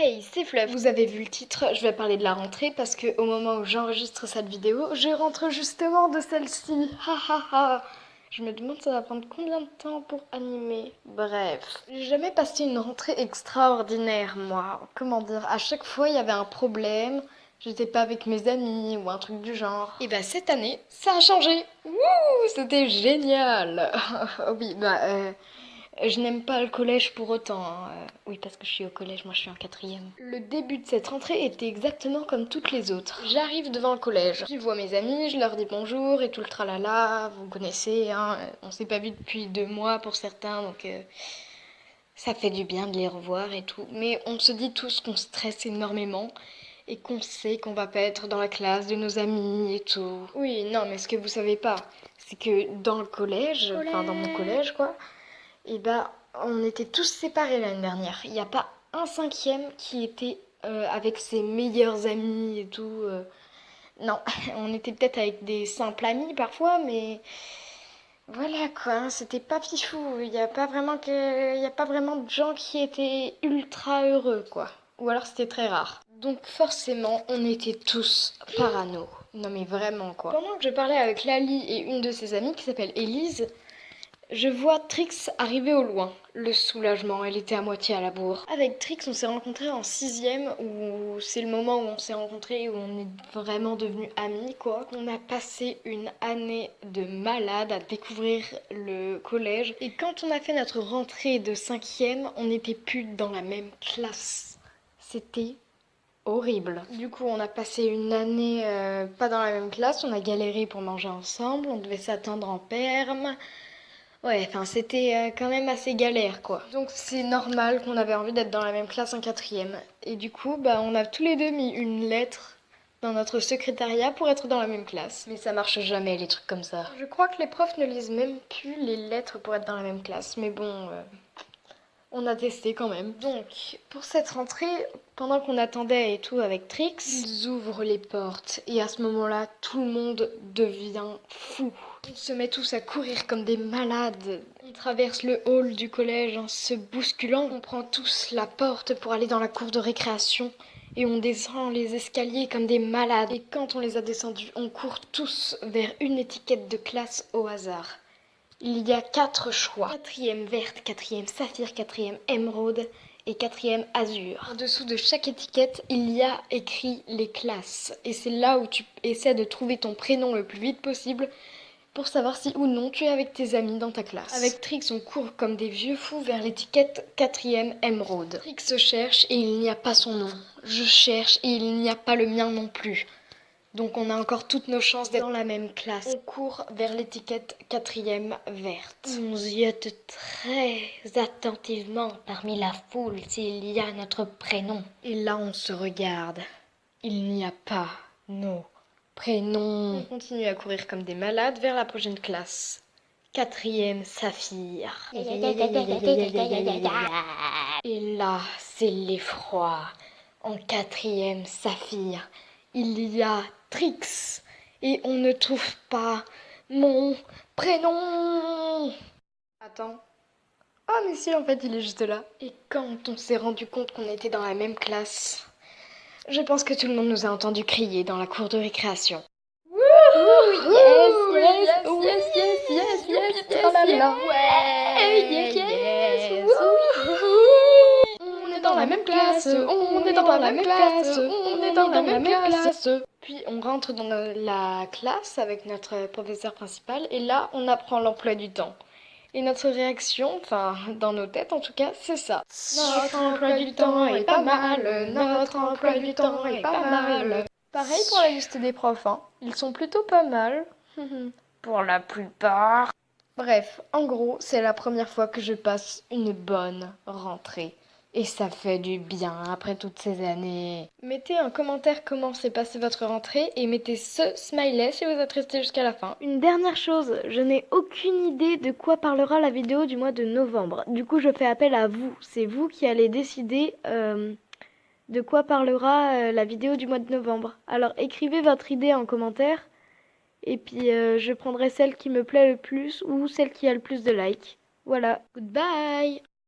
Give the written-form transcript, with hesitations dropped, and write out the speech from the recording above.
Hey, c'est Fluff. Vous avez vu le titre, je vais parler de la rentrée parce que au moment où j'enregistre cette vidéo, je rentre justement de celle-ci. Ha ha ha. Je me demande ça va prendre combien de temps pour animer. Bref, j'ai jamais passé une rentrée extraordinaire, moi. Comment dire, à chaque fois il y avait un problème. J'étais pas avec mes amis ou un truc du genre. Et bah cette année, ça a changé. Wouh, c'était génial. Oui, je n'aime pas le collège pour autant, hein. Oui, parce que je suis au collège, moi je suis en quatrième. Le début de cette rentrée était exactement comme toutes les autres. J'arrive devant le collège, je vois mes amis, je leur dis bonjour et tout le tralala, vous connaissez, hein. On s'est pas vu depuis 2 mois pour certains, donc ça fait du bien de les revoir et tout. Mais on se dit tous qu'on stresse énormément et qu'on sait qu'on va pas être dans la classe de nos amis et tout. Oui, non, mais ce que vous savez pas, c'est que dans le collège, enfin dans mon collège quoi, et bah, on était tous séparés l'année dernière. Il n'y a pas un cinquième qui était avec ses meilleurs amis et tout. Non, on était peut-être avec des simples amis parfois, mais voilà quoi, hein, c'était pas fifou. Il n'y a pas vraiment de gens qui étaient ultra heureux quoi. Ou alors c'était très rare. Donc forcément, on était tous parano. Non mais vraiment quoi. Pendant que je parlais avec Lali et une de ses amies qui s'appelle Élise, je vois Trix arriver au loin. Le soulagement, elle était à moitié à la bourre. Avec Trix, on s'est rencontrés en sixième, où c'est le moment où on s'est rencontrés, où on est vraiment devenus amis, quoi. On a passé une année de malade à découvrir le collège. Et quand on a fait notre rentrée de cinquième, on n'était plus dans la même classe. C'était horrible. Du coup, on a passé une année pas dans la même classe, on a galéré pour manger ensemble, on devait s'attendre en perme. Ouais, enfin c'était quand même assez galère quoi. Donc c'est normal qu'on avait envie d'être dans la même classe en quatrième. Et du coup, bah on a tous les deux mis une lettre dans notre secrétariat pour être dans la même classe. Mais ça marche jamais les trucs comme ça. Je crois que les profs ne lisent même plus les lettres pour être dans la même classe. Mais bon, on a testé quand même. Donc, pour cette rentrée, pendant qu'on attendait et tout avec Trix, ils ouvrent les portes et à ce moment-là, tout le monde devient fou. On se met tous à courir comme des malades. On traverse le hall du collège en se bousculant. On prend tous la porte pour aller dans la cour de récréation et on descend les escaliers comme des malades. Et quand on les a descendus, on court tous vers une étiquette de classe au hasard. Il y a 4 choix. Quatrième verte, quatrième saphir, quatrième émeraude et quatrième azur. En dessous de chaque étiquette, il y a écrit les classes. Et c'est là où tu essaies de trouver ton prénom le plus vite possible pour savoir si ou non tu es avec tes amis dans ta classe. Avec Trix, on court comme des vieux fous vers l'étiquette quatrième émeraude. Trix cherche et il n'y a pas son nom. Je cherche et il n'y a pas le mien non plus. Donc on a encore toutes nos chances d'être dans la même classe. On court vers l'étiquette quatrième verte. On ziote très attentivement parmi la foule s'il y a notre prénom. Et là on se regarde. Il n'y a pas nos prénoms. On continue à courir comme des malades vers la prochaine classe. Quatrième saphir. Et là c'est l'effroi. En quatrième saphir, il y a Trix et on ne trouve pas mon prénom. Attends. Ah mais si, en fait il est juste là. Et quand on s'est rendu compte qu'on était dans la même classe, je pense que tout le monde nous a entendu crier dans la cour de récréation. Wouhou, tralala. On est dans la même classe, on est dans la même classe, on est dans la même classe. Puis on rentre dans la classe avec notre professeur principal et là on apprend l'emploi du temps. Et notre réaction, enfin dans nos têtes en tout cas, c'est ça. Notre emploi du temps est pas mal, notre emploi du temps est pas mal. Pareil pour la liste des profs, hein. Ils sont plutôt pas mal. Pour la plupart. Bref, en gros, c'est la première fois que je passe une bonne rentrée. Et ça fait du bien après toutes ces années. Mettez en commentaire comment s'est passée votre rentrée et mettez ce smiley si vous êtes resté jusqu'à la fin. Une dernière chose, je n'ai aucune idée de quoi parlera la vidéo du mois de novembre. Du coup, je fais appel à vous. C'est vous qui allez décider de quoi parlera la vidéo du mois de novembre. Alors écrivez votre idée en commentaire. Et puis je prendrai celle qui me plaît le plus ou celle qui a le plus de likes. Voilà, goodbye!